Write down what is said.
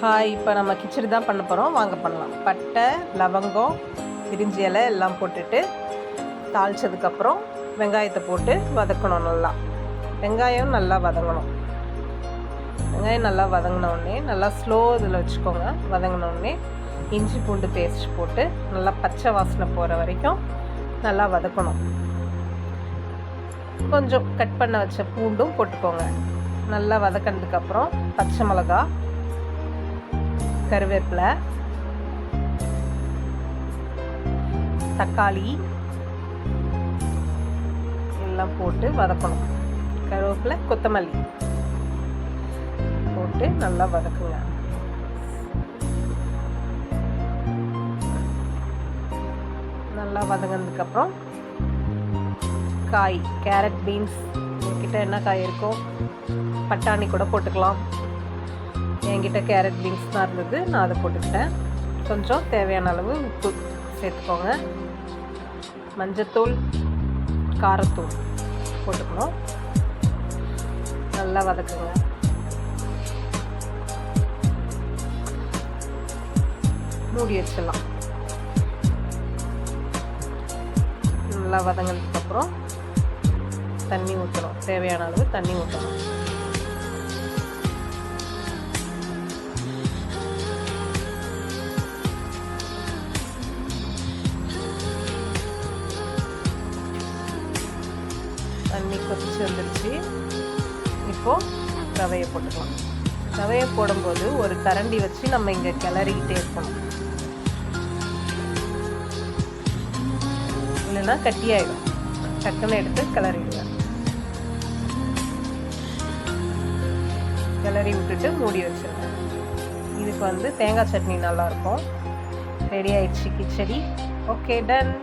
Hi, இப்போ நம்ம கிச்சடி தான் பண்ண போகிறோம். வாங்க பண்ணலாம். பட்டை, லவங்கம், பிரிஞ்சி இலை எல்லாம் போட்டுட்டு தாளித்ததுக்கப்புறம் வெங்காயத்தை போட்டு வதக்கணும். வெங்காயம் நல்லா வதங்கணும். வெங்காயம் நல்லா வதங்கினோடனே நல்லா ஸ்லோ இதில் வச்சுக்கோங்க. வதங்கினோடனே இஞ்சி பூண்டு பேஸ்ட் போட்டு நல்லா பச்சை வாசனை போகிற வரைக்கும் நல்லா வதக்கணும். கொஞ்சம் கட் பண்ண வச்ச பூண்டும் போட்டுக்கோங்க. நல்லா வதக்கினதுக்கப்புறம் பச்சை மிளகா, கருவேப்பிலை, தக்காளி எல்லாம் போட்டு வதக்கணும். கருவேப்பிலை, கொத்தமல்லி போட்டு நல்லா வதக்குங்க. நல்லா வதங்கினதுக்கப்புறம் காய், கேரட், பீன்ஸ், என்கிட்ட என்ன காய் இருக்கோ பட்டாணி கூட போட்டுக்கலாம். என்கிட்ட கேரட் பீன்ஸ் தான் இருந்தது, நான் அதை போட்டுக்கிட்டேன். கொஞ்சம் தேவையான அளவு உப்பு சேர்த்துக்கோங்க. மஞ்சத்தூள், காரத்தூள் போட்டுக்கணும். நல்லா வதக்குங்க. மூடி வச்சிடலாம். நல்லா வதங்கினதுக்கப்புறம் தண்ணி ஊற்றணும். தேவையான அளவு தண்ணி ஊற்றணும். தண்ணி கொதிச்சு வந்துடுச்சு. இப்போது ரவையை போட்டுக்கலாம். ரவையை போடும்போது ஒரு கரண்டி வச்சு நம்ம இங்கே கிளறிக்கிட்டே இருக்கணும், இல்லைன்னா கட்டியாயிடும். டக்குன்னு எடுத்து கிளறிடுங்க. கிளறி விட்டுட்டு மூடி வச்சுருங்க. இதுக்கு தேங்காய் சட்னி நல்லாயிருக்கும். ரெடி ஆயிடுச்சு கிச்சடி. Okay, ton.